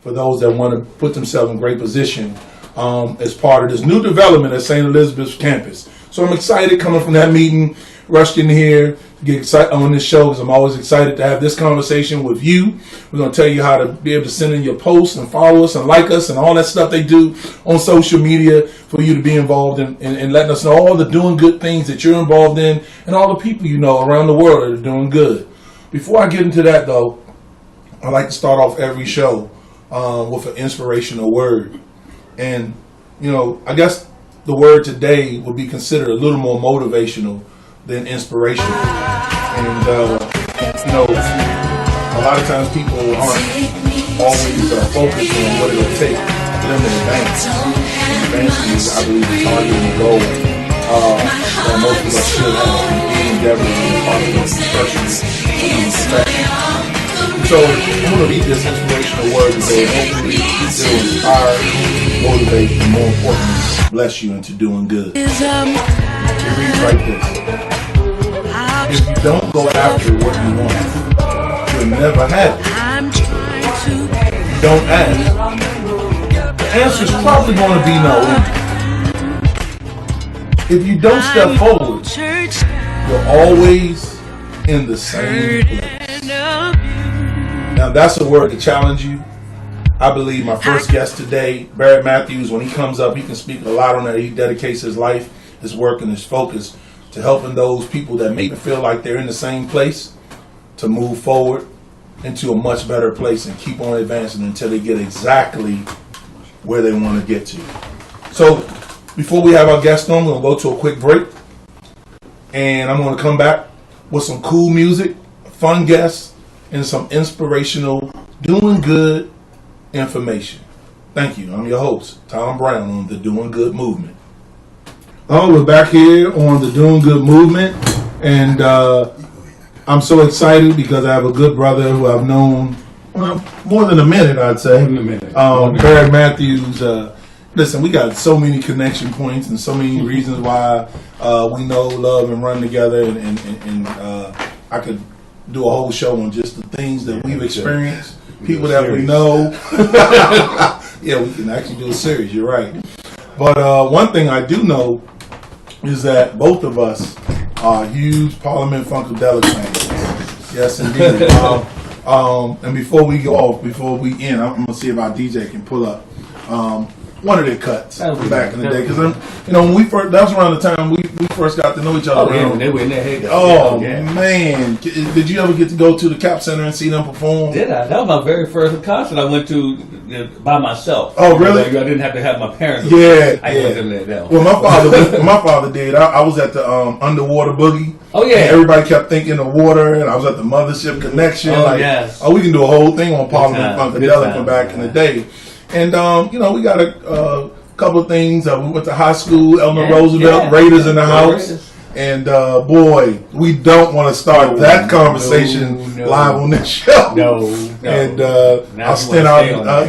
for those that want to put themselves in great position as part of this new development at St. Elizabeth's campus. So I'm excited coming from that meeting, rushed in here to get excited on this show because I'm always excited to have this conversation with you. We're going to tell you how to be able to send in your posts and follow us and like us and all that stuff they do on social media for you to be involved in and letting us know all the doing good things that you're involved in and all the people you know around the world that are doing good. Before I get into that, though, I like to start off every show with an inspirational word. And, you know, I guess the word today would be considered a little more motivational than inspirational. And, you know, a lot of times people aren't always focused on what it'll take for them to advance. Advancing is, I believe, the target and the goal that most of us should have in endeavoring to be part of this profession. So I'm going to read this inspirational word today. Hopefully it'll inspire, motivate, and more importantly, bless you into doing good. It reads like this. If you don't go after what you want, you'll never have it. If you don't ask, the answer is probably going to be no. If you don't step forward, you're always in the same place. Now that's a word to challenge you. I believe my first guest today, Barrett Matthews, when he comes up, he can speak a lot on that. He dedicates his life, his work, and his focus to helping those people that maybe feel like they're in the same place to move forward into a much better place and keep on advancing until they get exactly where they want to get to. So before we have our guest on, we're going to go to a quick break. And I'm going to come back with some cool music, fun guests, and some inspirational, doing good information. Thank you. I'm your host, Tom Brown, on the Doing Good Movement. We're back here on the Doing Good Movement, and I'm so excited because I have a good brother who I've known more than a minute, I'd say. Barrett Matthews. Listen, we got so many connection points and so many reasons why we know, love, and run together, and I could do a whole show on just the things that we've experienced, people that we know. Yeah, we can actually do a series, you're right. But one thing I do know is that both of us are huge Parliament Funkadelic fans. Yes, indeed. And before we go off, before we end, I'm going to see if our DJ can pull up one of their cuts back in the day, because you know, when we first, that was around the time we first got to know each other. Oh, yeah, when they were in their heyday. Oh, yeah. Man, did you ever get to go to the Cap Center and see them perform? Did I? That was my very first concert I went to by myself. Oh, really? I didn't have to have my parents. Yeah, I went there. Well, my father did. I was at the Underwater Boogie. Oh, yeah. And everybody kept thinking of water, and I was at the Mothership Connection. Oh, yes. Oh, we can do a whole thing on Parliament Funkadelic from back in the day. And, you know, we got a couple of things. We went to high school, Eleanor Roosevelt, Raiders in the house. And, boy, we don't want to start that conversation live on this show. No. And I'll stand out.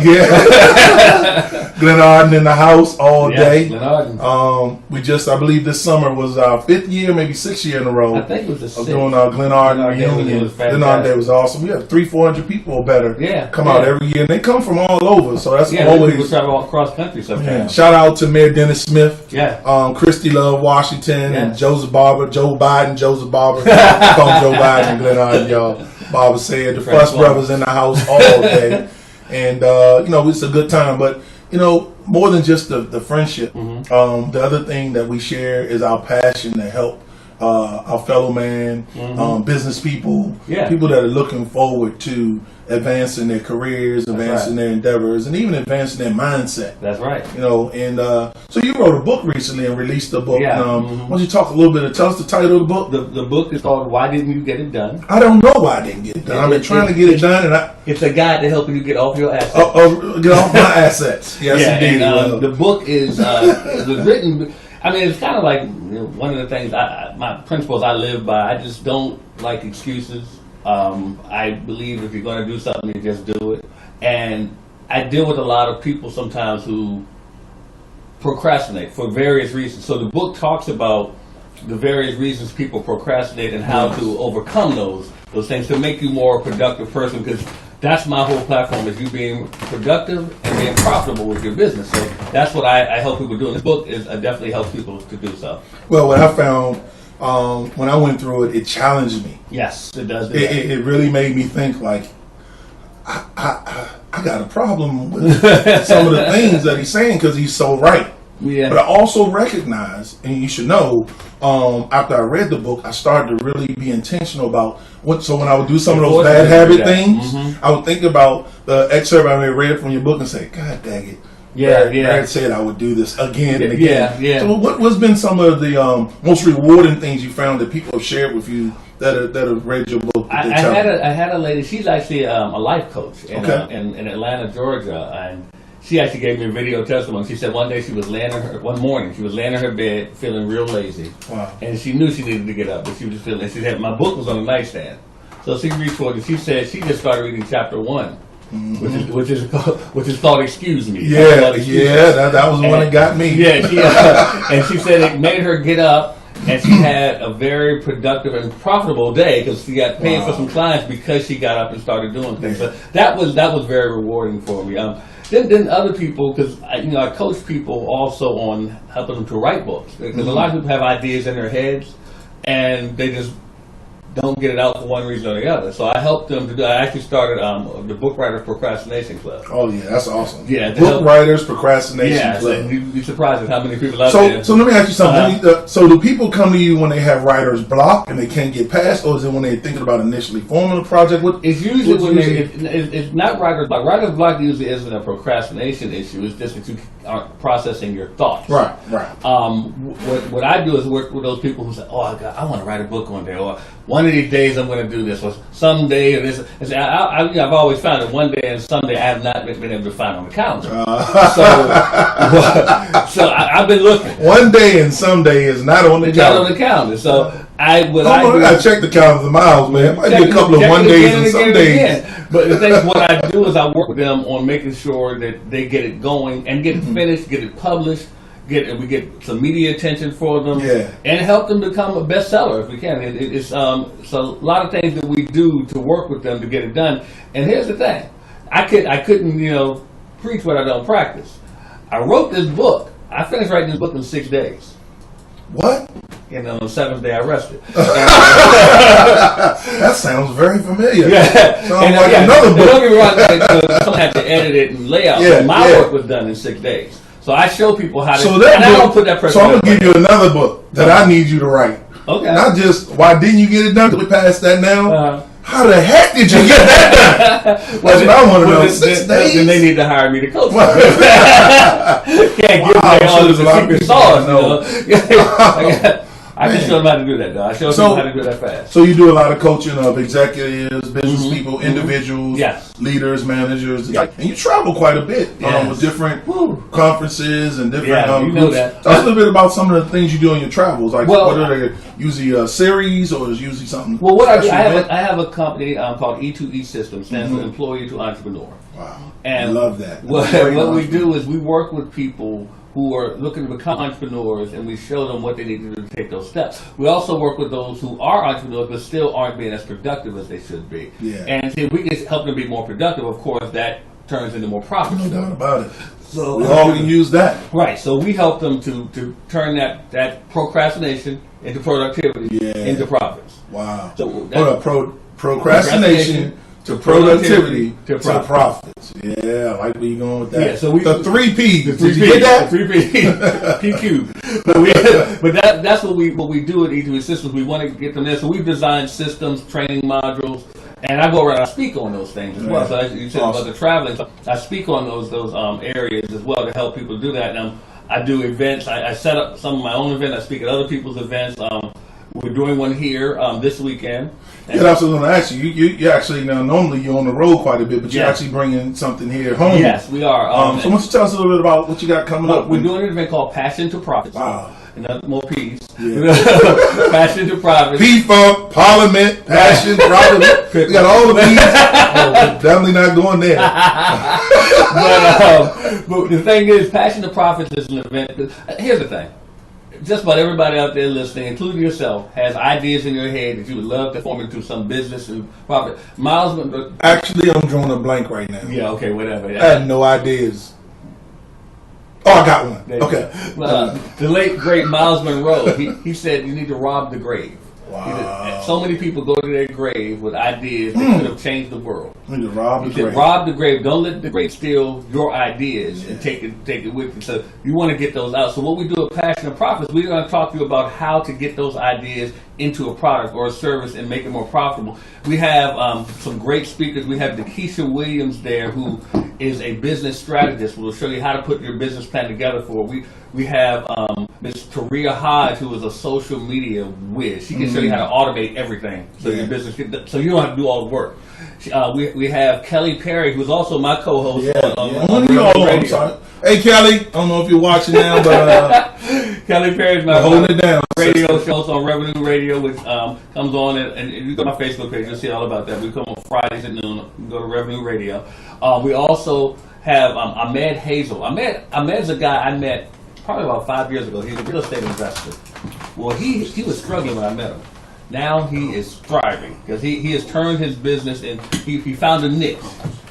Glen Arden in the house all day. Glen Arden. We just, I believe this summer was our 5th year, maybe 6th year in a row. I think it was the 6th. Of doing our Glen Arden reunion. Glen Arden Day was awesome. We have 300-400 people or better come out every year. And they come from all over. So that's always. People travel across country sometimes. Yeah. Shout out to Mayor Dennis Smith. Yeah. Christy Love Washington and Joseph Barber. Joe Biden, Joseph Barber. Call Joe Biden and Glen Arden, y'all. Barber said the Fuss Brothers in the house all day. And, you know, it's a good time. But, you know, more than just the friendship, the other thing that we share is our passion to help our fellow man, business people, people that are looking forward to advancing their careers, advancing their endeavors, and even advancing their mindset. That's right. You know, and so you wrote a book recently and released a book. Yeah. Why don't you talk a little bit? Tell us the title of the book. The book is called "Why Didn't You Get It Done?" I don't know why I didn't get it done. I've been trying to get it done, and it's a guide to helping you get off your assets. Get off my assets. Yes, indeed. And, the book is it was written. I mean, it's kind of like, you know, one of the things, my principles I live by. I just don't like excuses. I believe if you're going to do something, you just do it. And I deal with a lot of people sometimes who procrastinate for various reasons. So the book talks about the various reasons people procrastinate and how to overcome those things to make you more a productive person. Because that's my whole platform, is you being productive and being profitable with your business. So that's what I help people do. And this book definitely helps people to do so. Well, what I found when I went through it, it challenged me. Yes, it does. It really made me think, like, I got a problem with some of the things that he's saying because he's so right. Yeah. But I also recognize, and you should know, after I read the book, I started to really be intentional about what. So when I would do some of those bad habit things, I would think about the excerpt I read from your book and say, God dang it. Brad said I would do this again and again. So what's been some of the most rewarding things you found that people have shared with you that have read your book? I had a lady, she's actually a life coach in Atlanta, Georgia, and she actually gave me a video testimony. She said one morning she was laying in her bed feeling real lazy. Wow. And she knew she needed to get up, but she was just feeling, she said, my book was on the nightstand. So she reached for it and she said she just started reading chapter 1. Mm-hmm. which is called Excuse Me. That was the one that got me. And she said it made her get up, and she had a very productive and profitable day because she got paid for some clients because she got up and started doing things. So that was very rewarding for me. Then other people, because I coach people also on helping them to write books, because a lot of people have ideas in their heads and they just don't get it out for one reason or the other. So I helped them to do. I actually started the Book Writers Procrastination Club. Oh yeah, that's awesome. Yeah, Book Writers Procrastination Club. You'd be surprised at how many people out there. So let me ask you something. So do people come to you when they have writer's block and they can't get past, or is it when they're thinking about initially forming a project? It's usually it's not writer's block. Writer's block usually isn't a procrastination issue. It's just that you aren't processing your thoughts. Right. What I do is work with those people who say, "Oh, I want to write a book one day," or one of these days I'm going to do this, or someday, or this. I've always found that one day and someday I have not been able to find on the calendar. So I've been looking. One day and someday is not on the calendar. Not on the calendar. So I gotta check the calendar for miles, man. Might be a couple of one days and some days. But the thing is, what I do is I work with them on making sure that they get it going and get it finished, get it published. We get some media attention for them, and help them become a bestseller if we can. It's a lot of things that we do to work with them to get it done. And here's the thing: I couldn't preach what I don't practice. I wrote this book. I finished writing this book in 6 days. What? And on the 7th day I rested. That sounds very familiar. Sounds like another book. Don't get me wrong, someone had to edit it and lay out. So my work was done in 6 days. So I show people how to. I don't put that pressure. So I'm gonna give you another book that I need you to write. Okay. Not just why didn't you get it done? We passed that now. How the heck did you get that done? That's what I want to know. 6 days. Then they need to hire me to coach. Can't give me all the secret sauce. I can show them how to do that, though. I show them how to do that fast. So you do a lot of coaching of executives, business people, individuals, leaders, managers, and you travel quite a bit with different conferences and different you know that. Tell us a little bit about some of the things you do on your travels. Like, what are they? Usually a series, or is usually something? Well, what I do, I have a company called E2E Systems, stands for Employee to Entrepreneur. Wow, and I love that. What we do is we work with people who are looking to become entrepreneurs, and we show them what they need to do to take those steps. We also work with those who are entrepreneurs but still aren't being as productive as they should be. And if we can help them be more productive, of course, that turns into more profit. No doubt about it. So we all can use that. Right. So we help them to turn that procrastination into productivity into profits. Wow. So procrastination to productivity to profits. Yeah, I like where you're going with that. Yeah, so the 3 P. Did you get that? The 3 P. PQ. But that's what we do at E2E Systems. We want to get them there. So we've designed systems, training modules, and I go around. I speak on those things as well. So as you said about the traveling, so I speak on those areas as well to help people do that. Now I do events. I set up some of my own events. I speak at other people's events. We're doing one here this weekend. Yeah, that's what I was going to ask you. You actually, now normally you're on the road quite a bit, but you're actually bringing something here home. Yes, we are. So why don't you tell us a little bit about what you got coming up? We're doing an event called Passion to Profits. Wow. And more P's. Passion to Profits. P-Funk, Parliament, Passion, Profit. We got all the P's. We're definitely not going there. But the thing is, Passion to Profits is an event. Here's the thing. just about everybody out there listening, including yourself, has ideas in your head that you would love to form into some business and profit. Miles, actually, I'm drawing a blank right now. Yeah, okay, whatever. I have no ideas. Oh, I got one. Okay. The late great Miles Monroe, he said you need to rob the grave. Wow. So many people go to their grave with ideas that could have changed the world. You need to rob the grave. Rob the grave. Don't let the grave steal your ideas and take it with you. So you want to get those out. So what we do at Passion and Profits, we're going to talk to you about how to get those ideas into a product or a service and make it more profitable. We have some great speakers. We have Keisha Williams there, who is a business strategist. We'll show you how to put your business plan together for. We have Ms. Taria Hodge, who is a social media whiz. She can show you how to automate everything so your business so you don't have to do all the work. We have Kelly Perry, who's also my co-host on radio. Hey Kelly, I don't know if you're watching now, but Kelly Perry's my holding it down. Radio shows on Revenue Radio, which comes on and you go to my Facebook page, you'll see all about that. We come on Fridays at noon. You go to Revenue Radio. We also have Ahmed Hazel. Ahmed's a guy I met probably about 5 years ago. He's a real estate investor. Well, he was struggling when I met him. Now he is thriving because he has turned his business and he found a niche.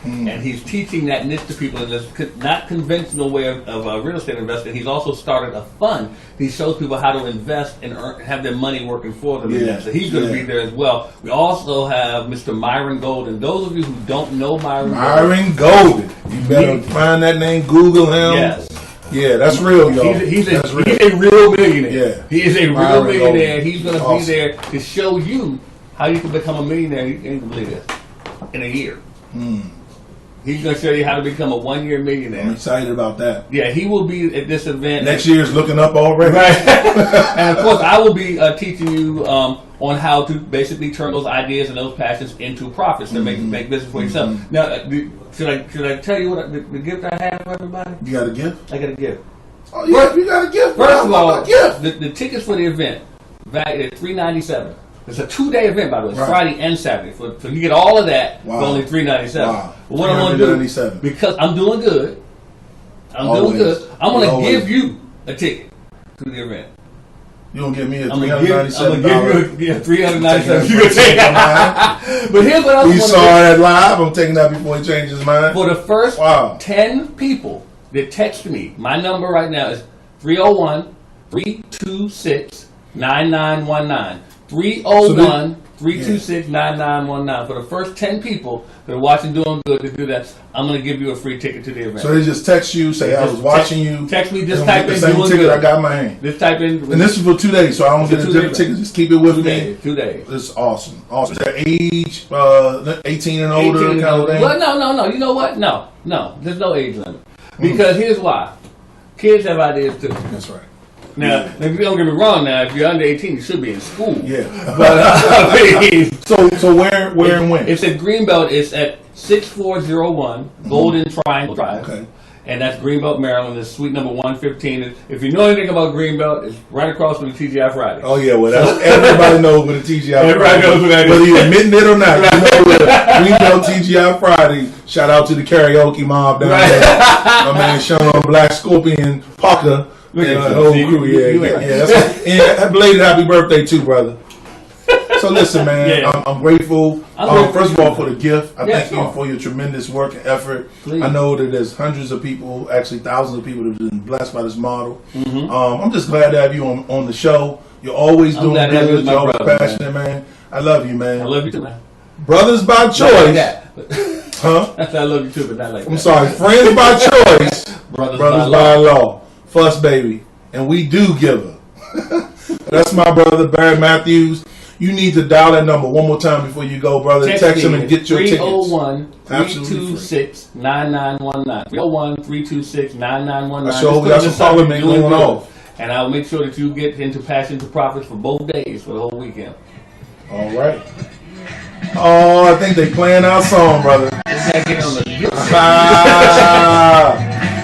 And he's teaching that niche to people in this not conventional way of real estate investing. He's also started a fund. He shows people how to invest and have their money working for them. Yeah. So he's going to be there as well. We also have Mr. Myron Golden. Those of you who don't know Myron Golden, you better find that name, Google him. Yes. Yeah, that's real, y'all. He's a real millionaire. Yeah. He is a real millionaire. Golden. He's going to be there to show you how you can become a millionaire. You can't believe this. In a year. He's going to show you how to become a 1 year millionaire. I'm excited about that. Yeah, he will be at this event. Next year's looking up already. Right. And of course, I will be teaching you on how to basically turn those ideas and those passions into profits to make business for yourself. Now, should I tell you what the gift I have for everybody? You got a gift? I got a gift. Oh yeah, you got a gift. First of all, the tickets for the event valued at $397. It's a 2-day event, by the way, Friday and Saturday. So you get all of that for only $397. Wow. But what I'm going to do, because I'm doing good, I'm going to give you a ticket to the event. You gonna give me a $397? I'm gonna give you a $397. You can take it. But here's what else we saw that live. I'm taking that before he changes his mind. For the first 10 people that text me, my number right now is 301-326-9919. 301-326-9919. For the first 10 people that are watching Doing Good to do that, I'm going to give you a free ticket to the event. So they just text you, say I was watching you. Text me, just type in the same Doing ticket Good. I got in my hand. Just type in. And this is for 2 days, so I don't get a different ticket. Just keep it with me. 2 days. It's awesome. Awesome. Is that age 18 and older kind of thing? Well, no. You know what? No. There's no age limit. Because here's why. Kids have ideas too. That's right. Now, if you don't get me wrong, now if you're under 18, you should be in school. Yeah. But so where and when? It's at Greenbelt. It's at 6401 Golden Triangle Drive. Okay. And that's Greenbelt, Maryland. It's suite number 115. If you know anything about Greenbelt, it's right across from the TGI Friday. Oh yeah, well everybody knows what the TGI Friday. Everybody knows what that is. Whether you're admitting it or not, you know what Greenbelt TGI Friday. Shout out to the karaoke mob down there. My man Sean Black Scorpion Parker. And the whole crew, and belated happy birthday too, brother. So listen, man, I'm grateful. First of all, for the gift. I thank you for your tremendous work and effort. Please. I know that there's hundreds of people, actually thousands of people that have been blessed by this model. I'm just glad to have you on the show. You're always doing good. You're always passionate, man. I love you, man. I love you too, man. Brothers by choice. Huh? I love you too, but not like that. I'm sorry. Friends by choice. Brothers by law. Fuss baby, and we do give her. That's my brother Barry Matthews. You need to dial that number one more time before you go, brother. Text him and get your tickets. 301-326-9919. 301-326-9919. I sure hope we got some parliament going off. And I'll make sure that you get into Passion to Profits for both days for the whole weekend. All right. Oh, I think they playing our song, brother.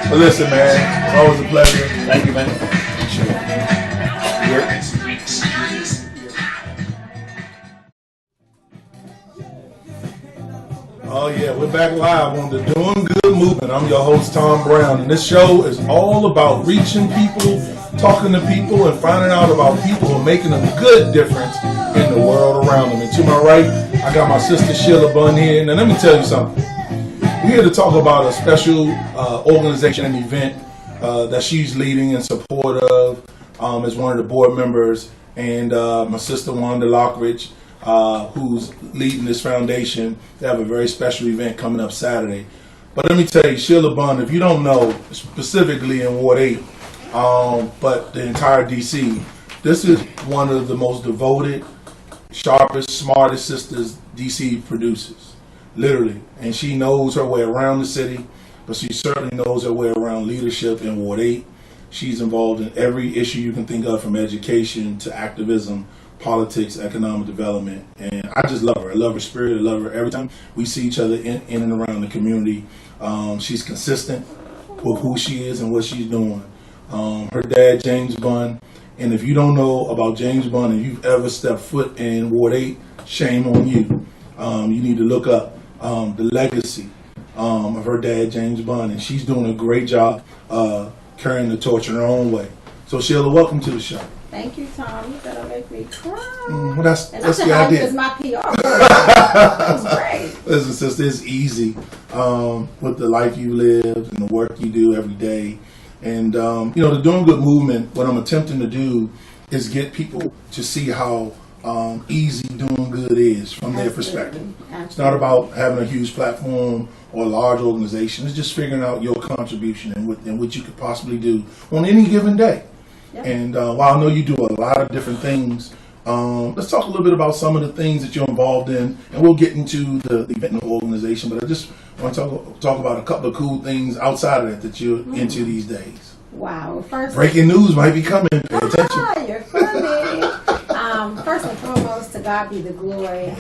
But listen, man, it's always a pleasure. Thank you, man. Oh yeah, we're back live on the Doing Good movement. I'm your host, Tom Brown, and this show is all about reaching people talking to people and finding out about people and making a good difference in the world around them. And to my right, I got my sister Sheila Bunn here. Now let me tell you something. We're here to talk about a special organization and event that she's leading in support of as one of the board members, and my sister Wanda Lockridge, who's leading this foundation. They have a very special event coming up Saturday. But let me tell you, Sheila Bunn, if you don't know, specifically in Ward 8, but the entire DC, this is one of the most devoted, sharpest, smartest sisters DC produces, literally. And she knows her way around the city, but she certainly knows her way around leadership in Ward 8. She's involved in every issue you can think of, from education to activism, politics, economic development, and I just love her. I love her spirit. I love her every time we see each other in and around the community. She's consistent with who she is and what she's doing. Her dad, James Bunn, and if you don't know about James Bunn and you've ever stepped foot in Ward 8, shame on you. You need to look up the legacy of her dad, James Bunn, and she's doing a great job carrying the torch in her own way. So Sheila, welcome to the show. Thank you, Tom. You better make me cry. Well, that's the idea. Because my PR. That was great. Listen, sister, it's easy with the life you live and the work you do every day. And, the Doing Good movement, what I'm attempting to do is get people to see how easy doing good is from their perspective. It's not about having a huge platform or a large organization. It's just figuring out your contribution and what you could possibly do on any given day. Yep. And while I know you do a lot of different things, let's talk a little bit about some of the things that you're involved in, and we'll get into the event and the organization. But I just want to talk about a couple of cool things outside of that you're into these days. Wow! Breaking news might be coming. Pay attention. You're funny. First and foremost, to God be the glory.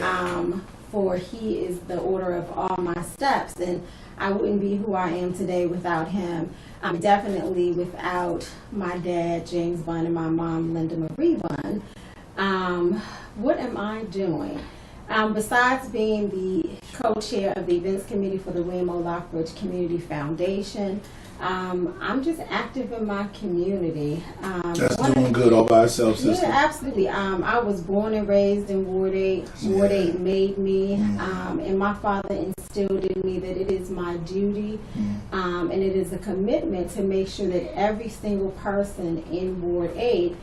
For He is the order of all my steps, and I wouldn't be who I am today without Him. Definitely without my dad, James Bunn, and my mom, Linda Marie Bunn. What am I doing? Besides being the co-chair of the events committee for the William O. Lockridge Community Foundation, I'm just active in my community. That's doing good all by itself, sister. Yeah, absolutely. I was born and raised in Ward 8. Ward 8 made me, and my father instilled in me that it is my duty, and it is a commitment to make sure that every single person in Ward 8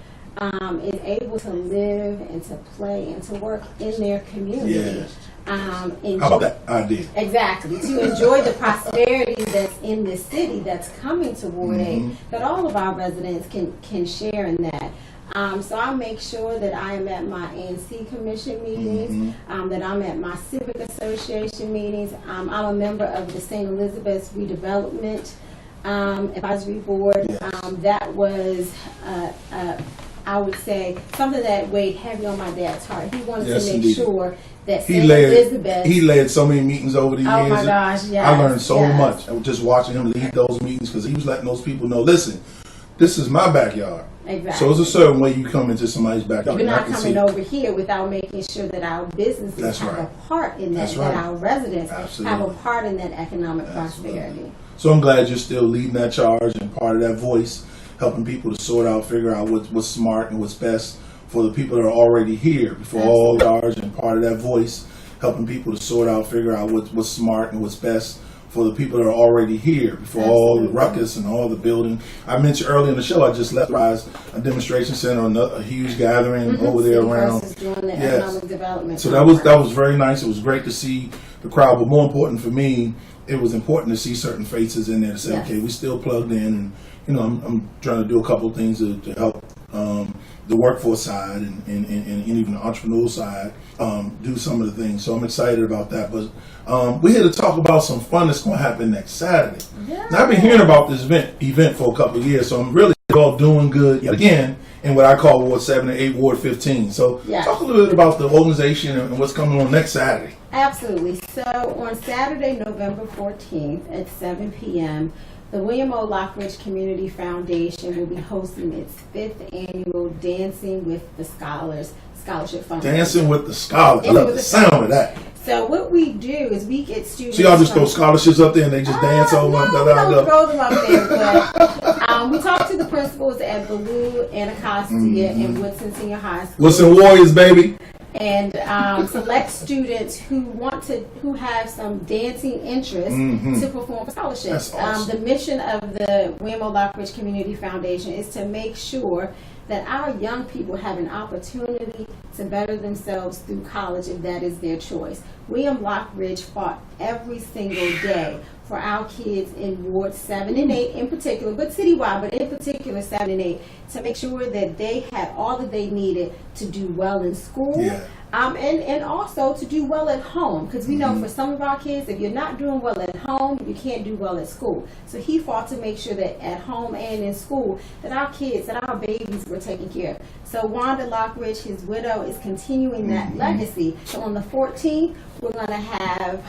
is able to live and to play and to work in their community. Yes. How about that idea? Exactly. To enjoy the prosperity that's in this city that's coming to Ward 8, that all of our residents can share in that. So I make sure that I am at my ANC Commission meetings, that I'm at my Civic Association meetings. I'm a member of the St. Elizabeth's Redevelopment Advisory Board. Yes. That was I would say something that weighed heavy on my dad's heart. He wanted to make sure that St. Elizabeth. He led so many meetings over the years. Oh my gosh, yes. I learned so much. I was just watching him lead those meetings because he was letting those people know, listen, this is my backyard. Exactly. So it's a certain way you come into somebody's backyard. You're not coming over here without making sure that our businesses have a part in that, that our residents have a part in that economic prosperity. So I'm glad you're still leading that charge and part of that voice, helping people to sort out, figure out what's smart and what's best for the people that are already here before all charge, and part of that voice, helping people to sort out, figure out what's smart and what's best for the people that are already here before all the ruckus and all the building. I mentioned earlier in the show, I just left Rise, a demonstration center, a huge gathering over there around. Economic development. So that was very nice. It was great to see the crowd, but more important for me, it was important to see certain faces in there to say, okay, we still plugged in, and I'm trying to do a couple of things to help the workforce side and even the entrepreneurial side do some of the things. So I'm excited about that. But we're here to talk about some fun that's going to happen next Saturday. Yeah. Now, I've been hearing about this event for a couple of years, so I'm really all doing good again in what I call Ward 7 and 8, Ward 15. So talk a little bit about the organization and what's coming on next Saturday. Absolutely. So on Saturday, November 14th at 7 p.m., the William O. Lockridge Community Foundation will be hosting its 5th annual Dancing with the Scholars Scholarship Fund. Dancing with the Scholars. I love the sound of that. So what we do is we get students. So y'all just throw scholarships up there and they just dance over? No, we don't throw them up there, but we talk to the principals at Ballou, Anacostia, and Woodson Senior High School. Woodson Warriors, baby. And select students who have some dancing interest to perform for scholarships. That's awesome. The mission of the William O. Lockridge Community Foundation is to make sure that our young people have an opportunity to better themselves through college if that is their choice. William Lockridge fought every single day for our kids in Wards 7 and 8 in particular, but citywide, but in particular 7 and 8, to make sure that they had all that they needed to do well in school. Yeah. And also to do well at home, because we know for some of our kids, if you're not doing well at home, you can't do well at school. So he fought to make sure that at home and in school, that our kids, that our babies were taken care of. So Wanda Lockridge, his widow, is continuing that legacy. So on the 14th, we're going to have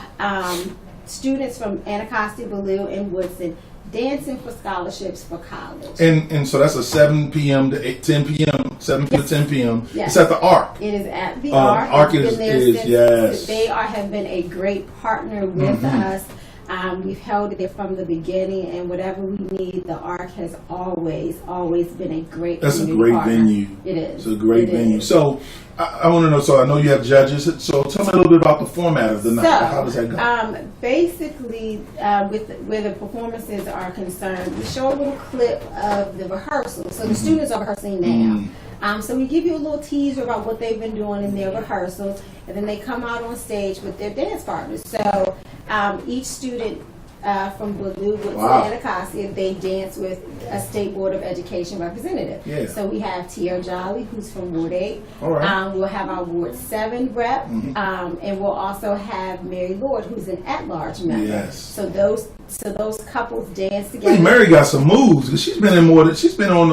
students from Anacostia, Ballou, and Woodson dancing for scholarships for college. And so that's a 7 p.m. to 10 p.m. 7 p.m. to 10 p.m. Yes. It's at the Arc. It is at the Arc. Arc It's is been there since- yes. They have been a great partner with us. We've held it from the beginning, and whatever we need, the Arc has always been a great. That's a community great partner. venue. It is. It's a great It venue. is. So I want to know. So I know you have judges. So tell me a little bit about the format of the night. How does that go? Basically, with where the performances are concerned, we show a little clip of the rehearsal. So the students are rehearsing now. So we give you a little teaser about what they've been doing in their rehearsals, and then they come out on stage with their dance partners. So each student from Ballou, Woodson, Anacostia, they dance with a State Board of Education representative. Yeah. So we have T.R. Jolly, who's from Ward 8. All right. We'll have our Ward 7 rep, and we'll also have Mary Lord, who's an at-large member. Yes. So those couples dance together. Hey, Mary got some moves because she's been on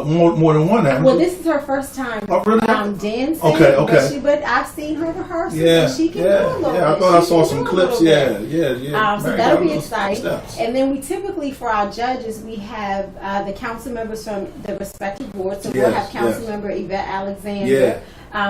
more than one. Hasn't Well, she? this is her first time really? dancing. Okay. But I've seen her rehearsal. Yeah, and she can do a little bit. I thought I She saw can some do a clips. little bit. Yeah. So Mary that'll got be those exciting. steps. And then we typically, for our judges, we have the council members from the respective boards. So we'll have Council Member Yvette Alexander. Yeah.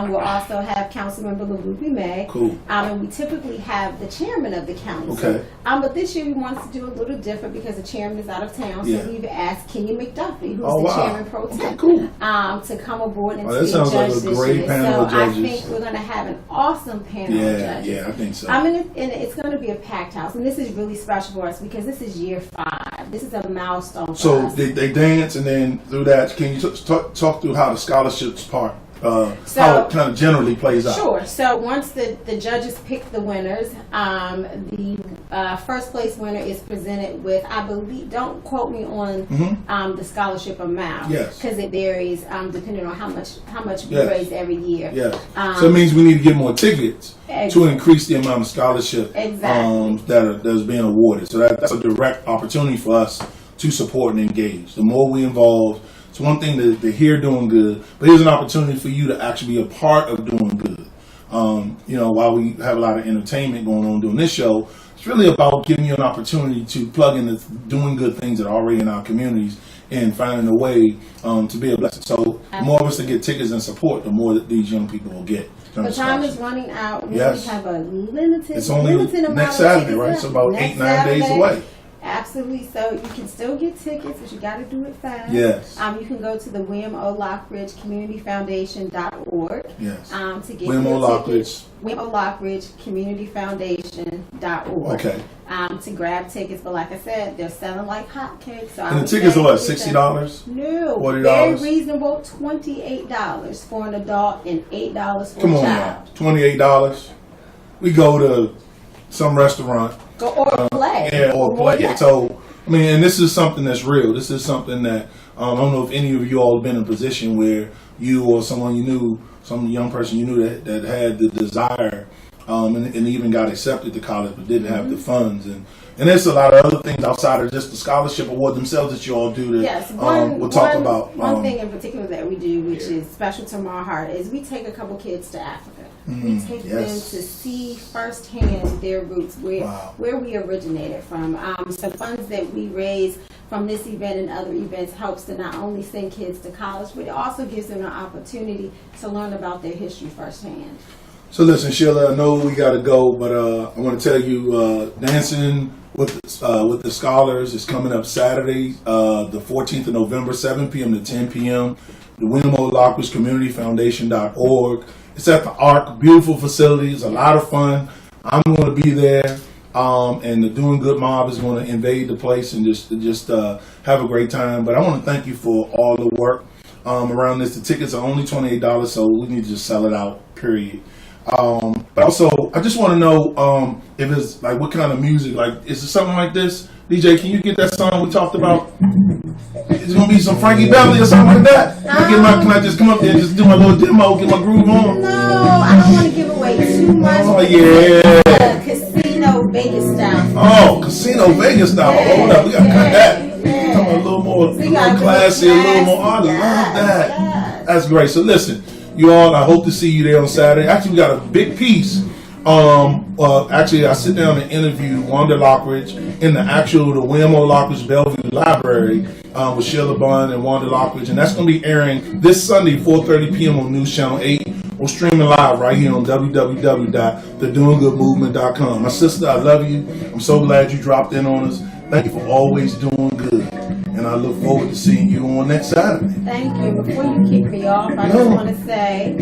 We'll also have Council Member LaRuby May. Cool. And we typically have the chairman of the council. Okay. But this year we wanted to do a little different because the chairman is out of town. Yeah. So we've asked Kenya McDuffie, who's Oh, the wow. chairman pro tem, Okay, cool. to come aboard and Oh, that be a sounds like judge a this great year. panel So of judges. I think we're going to have an awesome panel of judges. Yeah, I think so. And it's going to be a packed house, and this is really special for us because this is year 5. This is a milestone for So us. they dance, and then through that, can you talk through how the scholarships part, how it kind of generally plays out? Sure. So once the judges pick the winners, the first place winner is presented with, I believe, don't quote me on the scholarship amount, Yes. because it varies depending on how much we Yes. raise every year. Yes. So it means we need to get more tickets to Exactly. increase the amount of scholarship Exactly. that's being awarded. So that's a direct opportunity for us to support and engage. The more we involve, it's one thing to hear doing good, but here's an opportunity for you to actually be a part of doing good. While we have a lot of entertainment going on doing this show, it's really about giving you an opportunity to plug into doing good things that are already in our communities and finding a way to be a blessing. So the more of us to get tickets and support, the more that these young people will get. The time is running out. We Yes. only have a limited It's only amount next of Saturday, tickets right? left. So about Next 8-9 days Saturday. away. Absolutely. So you can still get tickets, but you got to do it fast. Yes. You can go to the William O. Lockridge CommunityFoundation.org. Yes. To get William O. your Lockridge. tickets. William O. Lockridge CommunityFoundation.org. Okay. To grab tickets, but like I said, they're selling like hotcakes. So And the tickets are what, $60? No, $40? very reasonable. $28 for an adult and $8 for Come a on child. now. $28. We go to some restaurant. Go or play. Yeah, or play. Yeah. So, and this is something that's real. This is something that, I don't know if any of you all have been in a position where you or someone you knew, some young person you knew that had the desire and even got accepted to college but didn't have the funds. And there's a lot of other things outside of just the scholarship award themselves that you all do that Yes, we'll talk about. One thing in particular that we do, which is special to my heart, is we take a couple kids to Africa. We take them to see firsthand their roots, where we originated from. Some funds that we raise from this event and other events helps to not only send kids to college, but it also gives them an opportunity to learn about their history firsthand. So listen, Sheila, I know we got to go, but I want to tell you, Dancing with the Scholars is coming up Saturday, the 14th of November, 7 p.m. to 10 p.m. The William O. Lockridge Community Foundation.org. It's at the Arc, beautiful facilities, a lot of fun. I'm going to be there, and the Doing Good mob is going to invade the place and just have a great time. But I want to thank you for all the work around this. The tickets are only $28, so we need to just sell it out, period. But also, I just want to know if it's like what kind of music. Like, is it something like this? DJ, can you get that song we talked about? Is it gonna be some Frankie Beverly or something like that? Can I just come up there and just do my little demo, get my groove on? No, I don't want to give away too much. Oh yeah. Casino Vegas style. Oh, Casino Vegas style. Yeah. Hold up, we gotta cut that. Yeah. Come on, a little more, So a little classy, a little more. I love that. Yes. That's great. So listen, you all, I hope to see you there on Saturday. Actually, we got a big piece. Actually, I sit down and interview Wanda Lockridge in the William O. Lockridge Bellevue Library with Sheila Bunn and Wanda Lockridge, and that's going to be airing this Sunday, 4:30 p.m. on News Channel 8. We're streaming live right here on www.thedoinggoodmovement.com. My sister, I love you. I'm so glad you dropped in on us. Thank you for always doing good. And I look forward to seeing you on next Saturday. Thank you. Before you kick me off, I just want to say,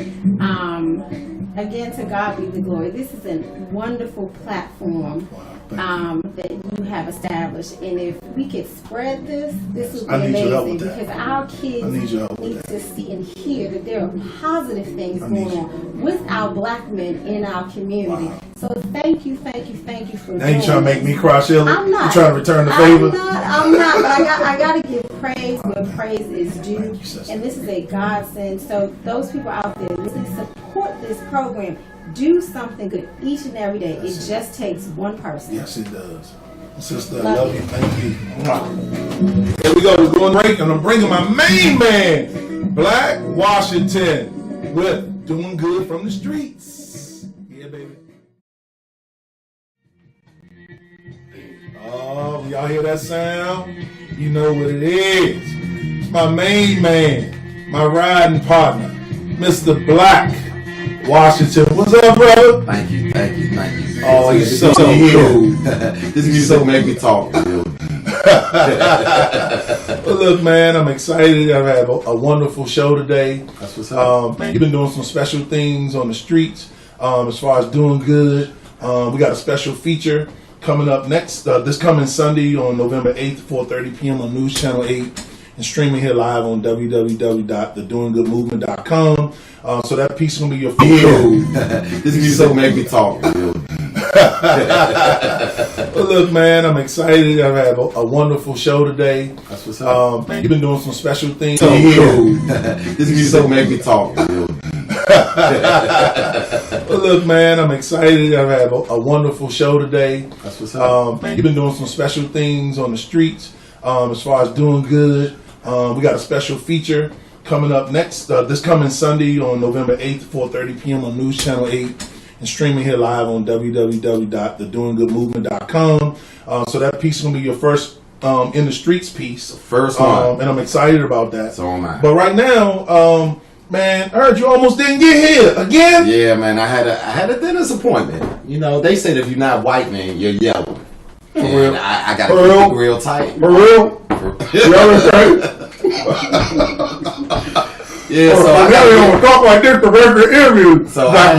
again, to God be the glory. This is a wonderful platform that you have established. And if we could spread this would be amazing, because our kids need to see and hear that there are positive things going on with our black men in our community. Wow. So thank you for now you trying to make me cry, Sheila? I'm not. You trying to return the favor? I'm not, but I got to give praise where praise is due. And this is a godsend. So those people out there, listen, support this program. Do something good each and every day. It just takes one person. Yes, it does. Sister, I love you. Thank you. Here we go. We're going break, and I'm bringing my main man, Black Washington, with Doing Good from the Streets. Yeah, baby. Oh, y'all hear that sound? You know what it is. It's my main man, my riding partner, Mr. Black Washington. What's up, brother? Thank you. Oh, you're so cool. here. This music make me talk. Well, look, man, I'm excited. I have a wonderful show today. That's what's up. You've been doing some special things on the streets as far as doing good. We got a special feature coming up next, this coming Sunday on November 8th, 4:30 p.m. on News Channel 8. And streaming here live on www.thedoinggoodmovement.com. So that piece is going to be your This music make me talk. Well, look, man, I'm excited. I have a wonderful show today. That's what's up. You've been doing some special things. This music make me talk. Well, look, man, I'm excited. I have a wonderful show today. That's what's up. You've been doing some special things on the streets as far as doing good. We got a special feature coming up next, this coming Sunday on November 8th, 4:30 p.m. on News Channel 8. And streaming here live on www.thedoinggoodmovement.com. So that piece is going to be your first in the streets piece. First one. And I'm excited about that. So am I. But right now, man, I heard you almost didn't get here again. Yeah, man, I had a dentist appointment. You know, they said if you're not white, man, you're yellow. For real? I got to keep it real tight. For real? Yeah, so I don't talk like this to regular interview. So I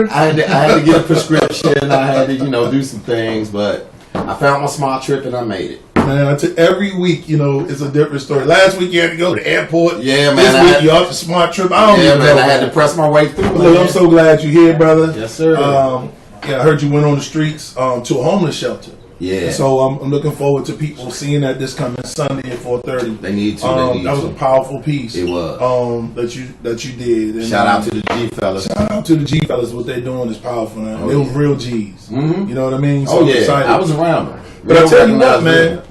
had to get a prescription. I had to, do some things, but I found my smart trip and I made it. Man, every week, it's a different story. Last week you had to go to the airport. Yeah, man. This week you off the smart trip. I had to press my way through. Look, I'm so glad you're here, brother. Yes, sir. I heard you went on the streets to a homeless shelter. Yeah. So I'm looking forward to people seeing that this coming Sunday at 4:30. They need to. That was a powerful piece. It was. That you did. And, shout out to the G fellas. Shout out to the G fellas. What they're doing is powerful, man. They were real G's. Mm-hmm. You know what I mean? So excited. I was around them. But I tell you what, man.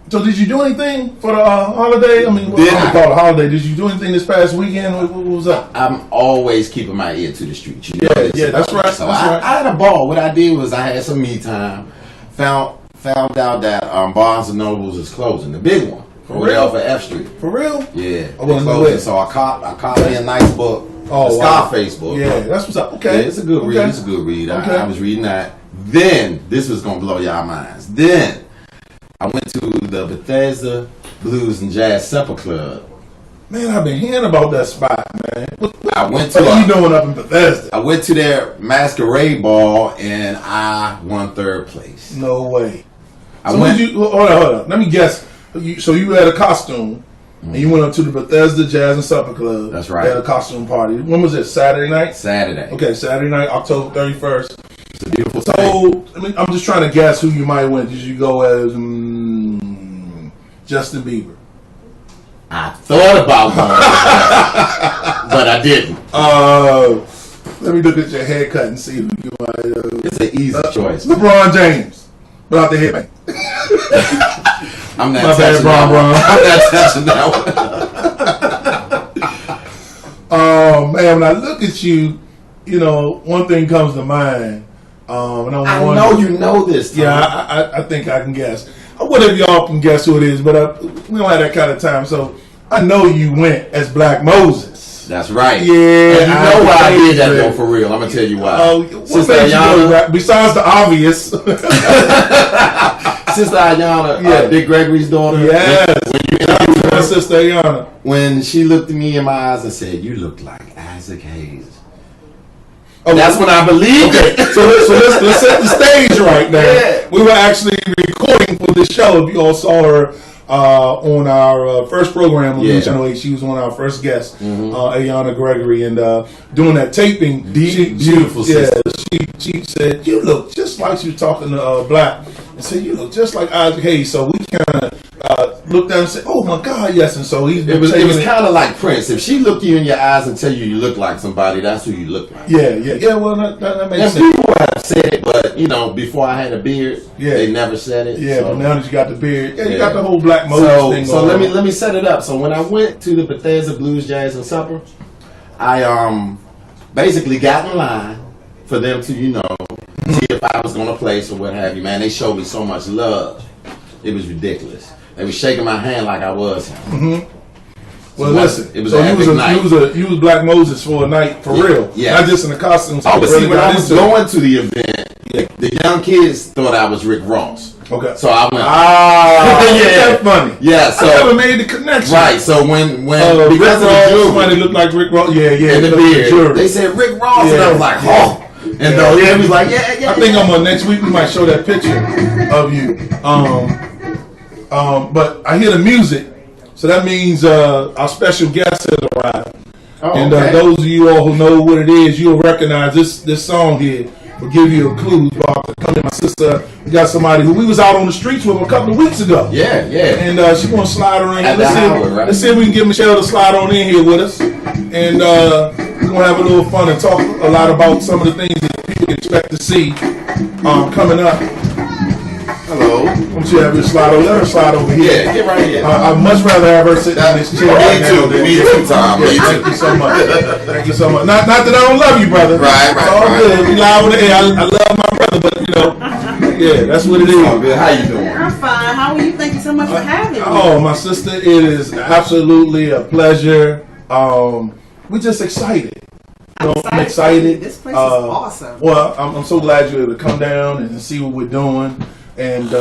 So did you do anything for the holiday? I mean, what do you call it, holiday? Did you do anything this past weekend? What was up? I'm always keeping my ear to the streets. Yeah, that's right. So I had a ball. What I did was I had some me time. Found out that Barnes & Nobles is closing, the big one. over there off of F Street. For real? Yeah. I wasn't know it. So I caught me a nice book. Oh, the Scarface book. Yeah, that's what's up. Okay. Yeah, it's a good read. It's a good read. Okay. I was reading that. Then, this was going to blow y'all minds. Then, I went to the Bethesda Blues and Jazz Supper Club. Man, I've been hearing about that spot, man. What are you doing up in Bethesda? I went to their masquerade ball and I won 3rd place. No way. Hold on. Let me guess. So you had a costume and you went up to the Bethesda Jazz and Supper Club. That's right. You had a costume party. When was it? Saturday night? Saturday. Okay, Saturday night, October 31st. It's a beautiful So, I'm just trying to guess who you might win. Did you go as Justin Bieber? I thought about going, but I didn't. Let me look at your haircut and see who you might. It's an easy choice. LeBron James, without the headband. I'm not My bad, touching that one. I'm not touching that one. Oh man, when I look at you, one thing comes to mind. And I know you know this, Tom. Yeah, I think I can guess. What if y'all can guess who it is? But we don't have that kind of time. So I know you went as Black Moses. That's right. Yeah, and you know why I did that though, for real. I'm gonna tell you why. Sister Ayana, besides the obvious. Sister Ayana, Dick Gregory's daughter. Yes. My Sister Ayana. When she looked at me in my eyes and said, "You look like Isaac Hayes." Oh, that's when I believed it. So let's set the stage right now. Yeah. We were actually recording for this show. If you all saw her on our first program on Channel 8, she was one of our first guests, Ayana Gregory, and doing that taping. Beautiful sister. She said, "You look just like," she was talking to Black, and said, "You look just like Isaac Hayes." So we kind of looked down and said, "Oh my God, yes!" And so it was kind of like Prince. If she looked you in your eyes and tell you look like somebody, that's who you look like. Yeah. Well, that makes sense. People have said it, but before I had a beard, they never said it. Yeah, but now that you got the beard, you got the whole Black Moses thing. So let me set it up. So when I went to the Bethesda Blues, Jazz, and Supper, I basically got in line for them to see if I was going to place or what have you. Man, they showed me so much love. It was ridiculous. They was shaking my hand like I was him. Mm-hmm. Well, listen. It was so an epic night. You was Black Moses for a night for real. Yeah. Not just in the costumes. Oh, but see, when I was going to the event, the young kids thought I was Rick Ross. Okay. So I went. That's funny. Yeah. So I never made the connection. Right. So when because Rick of the Ross, somebody looked like Rick Ross. Yeah. And the beard. They said Rick Ross, and I was like, oh. And he was like, yeah. I think next week we might show that picture of you. But I hear the music, so that means our special guest has arrived. And those of you all who know what it is, you'll recognize this song here. Will give you a clue about to come in. My sister, we got somebody who we was out on the streets with a couple of weeks ago. Yeah. And she's gonna slide her in. Let's see if we can get Michelle to slide on in here with us. And we're gonna have a little fun and talk a lot about some of the things that people expect to see coming up. Hello. Why don't you have your slide over? Let her slide over here. Yeah, get right here. I'd much rather have her sit in this chair right now. Me too, Tom. Thank you so much. Thank you so much. Not that I don't love you, brother. Right. All good. We live with the air. I love my brother, but yeah, that's what it is. All good. How you doing? I'm fine. How are you? Thank you so much for having me. Oh, my sister, it is absolutely a pleasure. We're just excited. I'm excited. This place is awesome. Well, I'm so glad you're able to come down and see what we're doing. And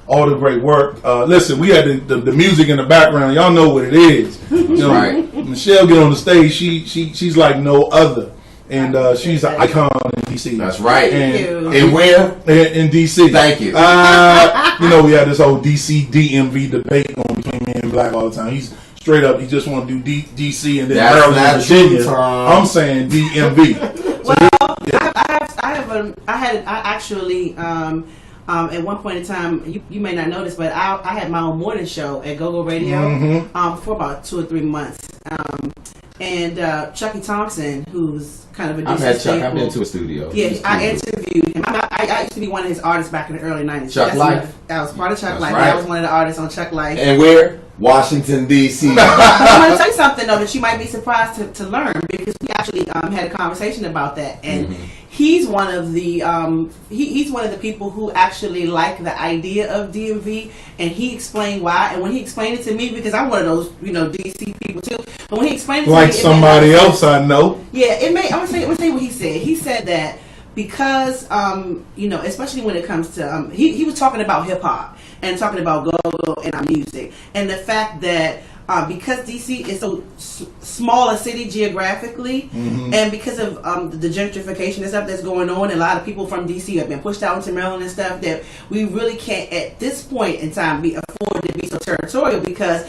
all the great work. Listen, we had the music in the background. Y'all know what it is. Right. Michelle get on the stage. She's like no other, and she's an icon in DC. That's right. Thank you. And where? In DC. Thank you. We had this whole DC DMV debate going between me and Black all the time. He's straight up. He just want to do DC and then Maryland, Virginia. I'm saying DMV. I actually. At one point in time, you may not notice, but I had my own morning show at Go Radio for about 2 or 3 months. And Chucky Thompson, who's kind of a I've met Chuck. I've been to a studio. Yeah, I interviewed him. I used to be one of his artists back in the early 90s. Chuck Life? I was part of Chuck Life. Right. I was one of the artists on Chuck Life. And where? Washington, D.C. I want to tell you something, though, that you might be surprised to learn, because we actually had a conversation about that. And he's one of the he's one of the people who actually like the idea of DMV, and he explained why. And when he explained it to me, because I'm one of those DC people too, but when he explained it to me, somebody else I know. Yeah, I'm gonna say what he said. He said that because especially when it comes to he was talking about hip hop and talking about go-go and our music, and the fact that because DC is so small a city geographically, and because of the gentrification and stuff that's going on, and a lot of people from DC have been pushed out into Maryland and stuff, that we really can't at this point in time afford to be so territorial, because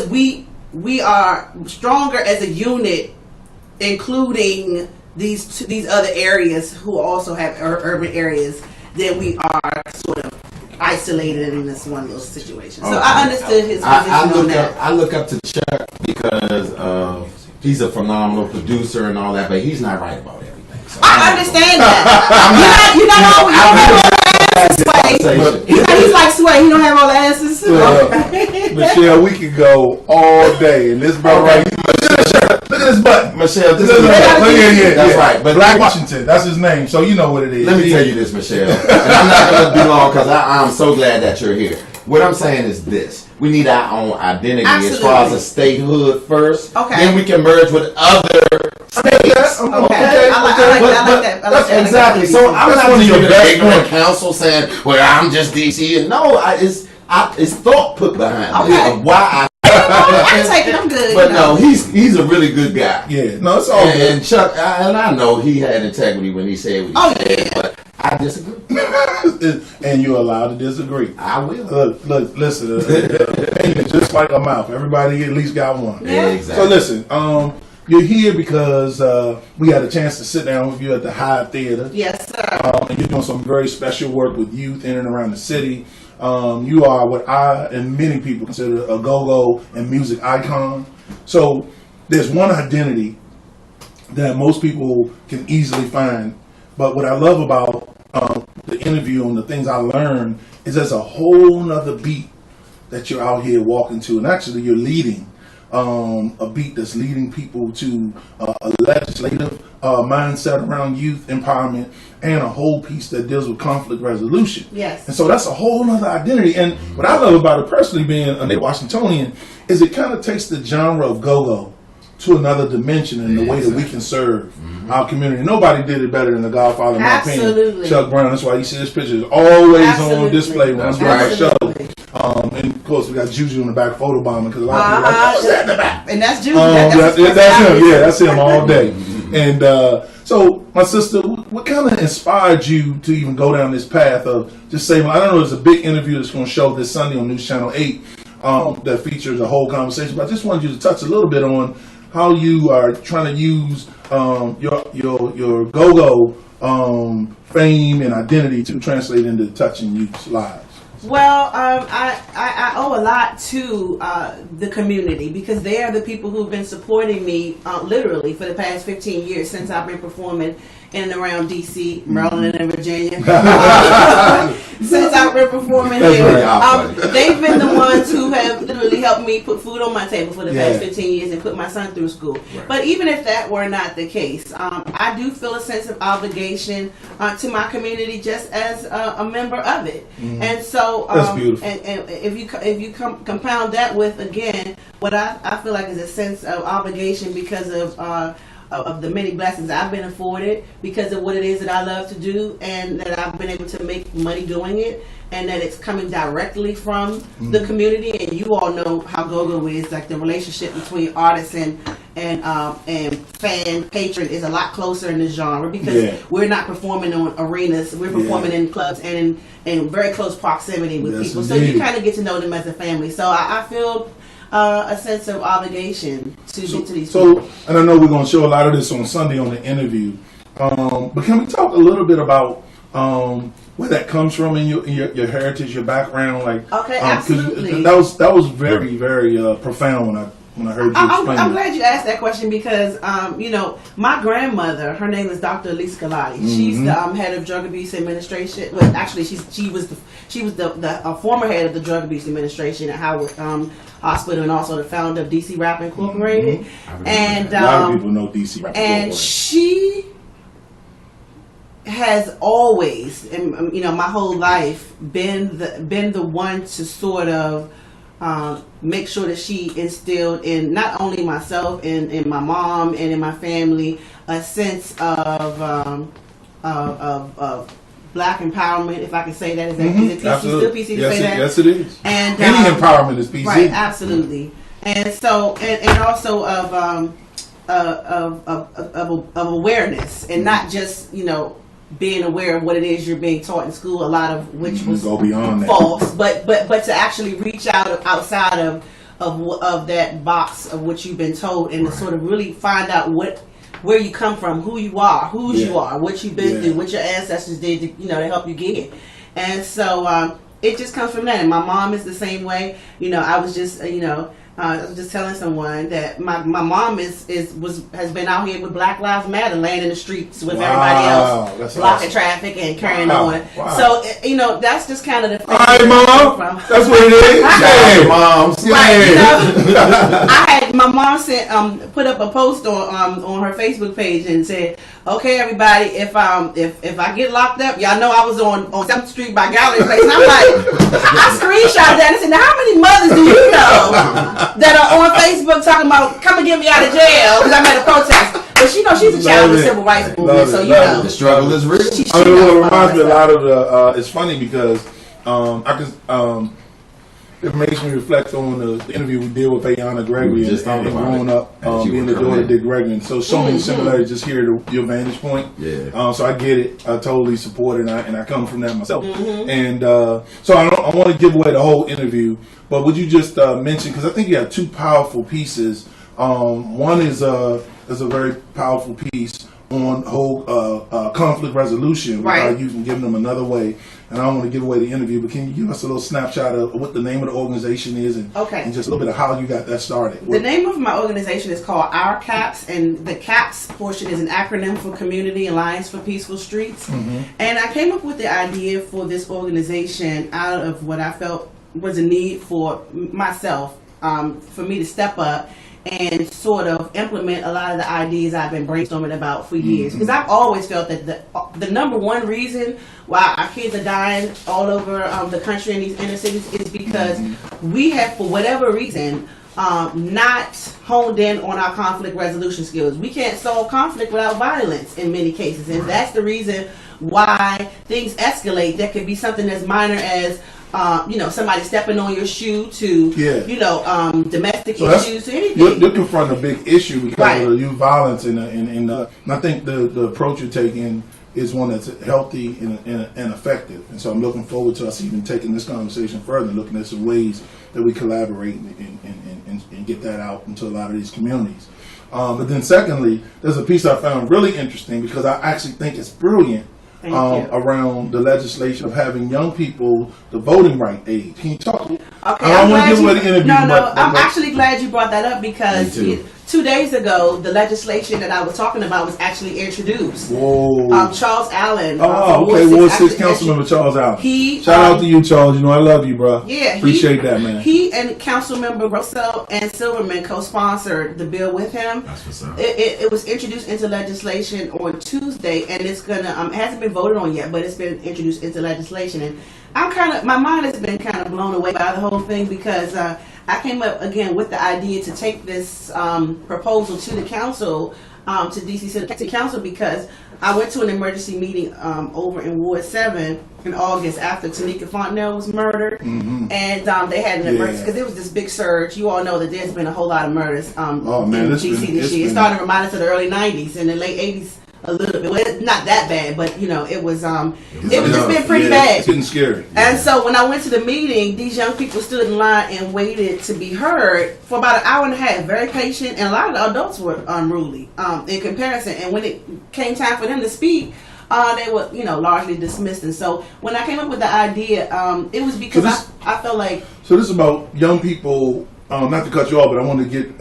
we are stronger as a unit, including these other areas who also have urban areas, than we are sort of isolated in this one of those situations. So I understood his position on that. I look up to Chuck because he's a phenomenal producer and all that, but he's not right about everything. So I understand that. You're not always he's like Sway. He don't have all the answers. Michelle, we could go all day, and this bro right here. Look at this button, Michelle. This is that's right. But Black Washington, that's his name. So you know what it is. Let me tell you this, Michelle, and I'm not going to be long because I'm so glad that you're here. What I'm saying is this: we need our own identity as far as a statehood first. Okay. Then we can merge with other states. Okay. I like that. Exactly. So I'm not one of your ignorant counsel saying, "Well, I'm just DC." No, it's thought put behind it of why I take it. I'm good. But no, he's a really good guy. Yeah, no, it's all good. And Chuck, I know he had integrity when he said what he said, but I disagree. And you're allowed to disagree. I will. Look, listen. Just like a mouth. Everybody at least got one. Yeah, exactly. So listen, you're here because we had a chance to sit down with you at the Hive Theater. Yes, sir. And you're doing some very special work with youth in and around the city. You are what I and many people consider a go-go and music icon. So there's one identity that most people can easily find. But what I love about the interview and the things I learned is there's a whole nother beat that you're out here walking to. And actually you're leading a beat that's leading people to a legislative mindset around youth empowerment and a whole piece that deals with conflict resolution. Yes. And so that's a whole nother identity. And what I love about it personally, being a native Washingtonian, is it kind of takes the genre of go-go to another dimension in the way that we can serve our community. Nobody did it better than the Godfather, in my opinion, Chuck Brown. That's why you see this picture is always on display when I'm doing my show. And of course, we got Juju in the back photobombing because a lot of people are like, what's that in the back? And that's Juju. That's him. Yeah, that's him all day. And so, my sister, what kind of inspired you to even go down this path of just saying, well, I don't know, there's a big interview that's going to show this Sunday on News Channel 8 that features a whole conversation, but I just wanted you to touch a little bit on how you are trying to use your go-go fame and identity to translate into touching youth's lives. Well, I owe a lot to the community because they are the people who've been supporting me literally for the past 15 years since I've been performing in and around D.C., Maryland, and Virginia. Since I've been performing here, they've been the ones who have literally helped me put food on my table for the past 15 years and put my son through school. Right. But even if that were not the case, I do feel a sense of obligation to my community just as a member of it. And so, that's beautiful. And if you compound that with, again, what I feel like is a sense of obligation because of the many blessings I've been afforded because of what it is that I love to do and that I've been able to make money doing it and that it's coming directly from the community. And you all know how go-go is, like the relationship between artists and fan patron is a lot closer in this genre because we're not performing on arenas, we're performing in clubs and in very close proximity with people. So you kind of get to know them as a family. So I feel a sense of obligation to get to these people. And I know we're going to show a lot of this on Sunday on the interview, but can we talk a little bit about where that comes from in your heritage, your background? Like, absolutely. That was very, very profound when I heard you explain I'm glad you asked that question because, my grandmother, her name is Dr. Elise Galati. She's the head of Drug Abuse Administration. Well, actually, she was the former head of the Drug Abuse Administration at Howard Hospital and also the founder of DC Rap Incorporated. And a lot of people know DC Rap Incorporated. And she has always, and my whole life, been the one to sort of make sure that she instilled in not only myself and in my mom and in my family a sense of black empowerment, if I can say that. Is it PC? Absolutely. Still PC to say that? Yes, it is. And any empowerment is PC. Right, absolutely. And so, and also of awareness, and not just being aware of what it is you're being taught in school, a lot of which was go beyond false, but to actually reach outside of that box of what you've been told, and to sort of really find out where you come from, who you are, whose you are, what you've been through, what your ancestors did to help you get here. And so it just comes from that. And my mom is the same way. I was just I was just telling someone that my mom has been out here with Black Lives Matter, laying in the streets with everybody else, that's blocking awesome. traffic and carrying on. Wow. So that's just kind of the thing. All right, Mom. That's what it is. Hey, Mom. Right, my mom sent put up a post on her Facebook page and said, "Okay, everybody, if I get locked up, y'all know I was on 7th Street by Gallery Place." And I'm like, I screenshot that and said, "Now, how many mothers do you know that are on Facebook talking about come and get me out of jail because I'm at a protest?" But she's a child of the civil rights movement, so the struggle is real. It reminds me a lot of the. It's funny because it makes me reflect on the interview we did with Ayanna Gregory and growing up being the daughter of Dick Gregory. And so many similarities just here to your vantage point. Yeah. So I get it. I totally support it, and I come from that myself. And so I want to give away the whole interview, but would you just mention, because I think you have two powerful pieces. One is a very powerful piece on whole conflict resolution, without you can give them another way. And I don't want to give away the interview, but can you give us a little snapshot of what the name of the organization is and just a little bit of how you got that started? The name of my organization is called Our CAPS, and the CAPS portion is an acronym for Community Alliance for Peaceful Streets. And I came up with the idea for this organization out of what I felt was a need for myself, for me to step up and sort of implement a lot of the ideas I've been brainstorming about for years. Because I've always felt that the number one reason why our kids are dying all over the country in these inner cities is because we have, for whatever reason, not honed in on our conflict resolution skills. We can't solve conflict without violence in many cases, and that's the reason why things escalate. That could be something as minor as somebody stepping on your shoe to, domestic issues to anything. You're confronting a big issue because of the youth violence, and I think the approach you're taking is one that's healthy and effective. And so I'm looking forward to us even taking this conversation further, looking at some ways that we collaborate and get that out into a lot of these communities. But then secondly, there's a piece I found really interesting because I actually think it's brilliant. Around the legislation of having young people the voting right age. Can you talk? Okay, I don't want to give away the interview. I'm actually glad you brought that up because 2 days ago, the legislation that I was talking about was actually introduced. Charles Allen. Ward 6 Councilmember Charles Allen. Shout out to you, Charles. I love you, bro. Yeah, appreciate that, man. He and Councilmember Russell and Silverman co-sponsored the bill with him. That's what's up. It was introduced into legislation on Tuesday, and it's gonna it hasn't been voted on yet, but it's been introduced into legislation, and my mind has been kind of blown away by the whole thing because I came up again with the idea to take this proposal to the council, to DC City Council, because I went to an emergency meeting over in Ward 7 in August after Tanika Fontenelle was murdered, and they had an emergency because there was this big surge. You all know that there's been a whole lot of murders in DC this year. It started to remind us of the early 90s and the late 80s. A little bit, well, not that bad, but it was just been pretty bad. It's getting scary. And so when I went to the meeting, these young people stood in line and waited to be heard for about an hour and a half, very patient, and a lot of the adults were unruly in comparison. And when it came time for them to speak, they were largely dismissed. And so when I came up with the idea, it was because I felt like. So this is about young people. Not to cut you off, but I want to get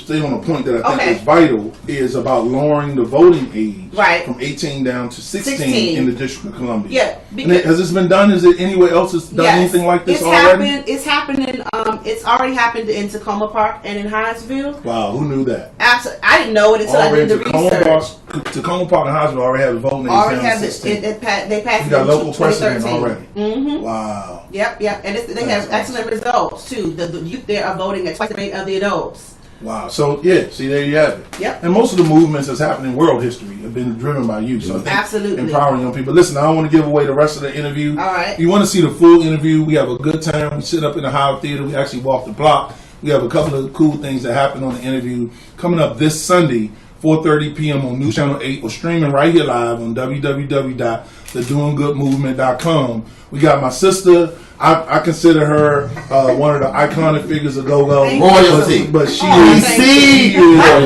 stay on a point that I think is vital, is about lowering the voting age from 18 down to 16 in the District of Columbia. Yeah. Has this been done? Is it anywhere else that's done anything like this already? It's happening. It's already happened in Tacoma Park and in Hinesville. Wow, who knew that? Absolutely. I didn't know it until I did the research. Tacoma Park and Hospital already have the voting age Already down have to it. 16. They passed You it got in local precedent 2013. already. Mm-hmm. Wow. Yep. And they have excellent results too. The youth there are voting at twice the rate of the adults. Wow. So yeah, see there you have it. Yep. And most of the movements that's happening in world history have been driven by youth. So I think Absolutely. empowering young people. Listen, I don't want to give away the rest of the interview. All right. If you want to see the full interview, we have a good time. We sit up in the Howard Theater. We actually walk the block. We have a couple of cool things that happen on the interview coming up this Sunday, 4:30 p.m. on News Channel 8 or streaming right here live on www.thedoinggoodmovement.com. We got my sister. I consider her one of the iconic figures of go-go. Royalty. But she DC. is a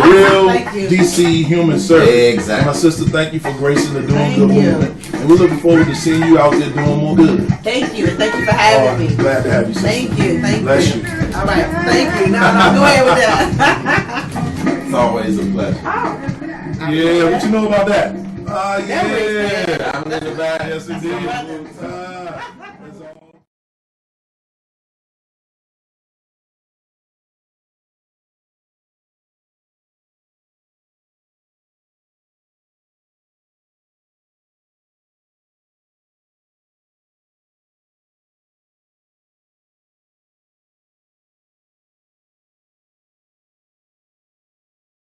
real Thank you. DC human servant. Exactly. And my sister, thank you for gracing the Doing Thank Good you. movement. And we're looking forward to seeing you out there doing more good. Thank you. Thank you for having me. Glad to have you, sister. Thank you. Bless you. All right. Thank you. No, go ahead with that. It's always a pleasure. Yeah, what you know about that? That was good. Yeah. Yes, indeed.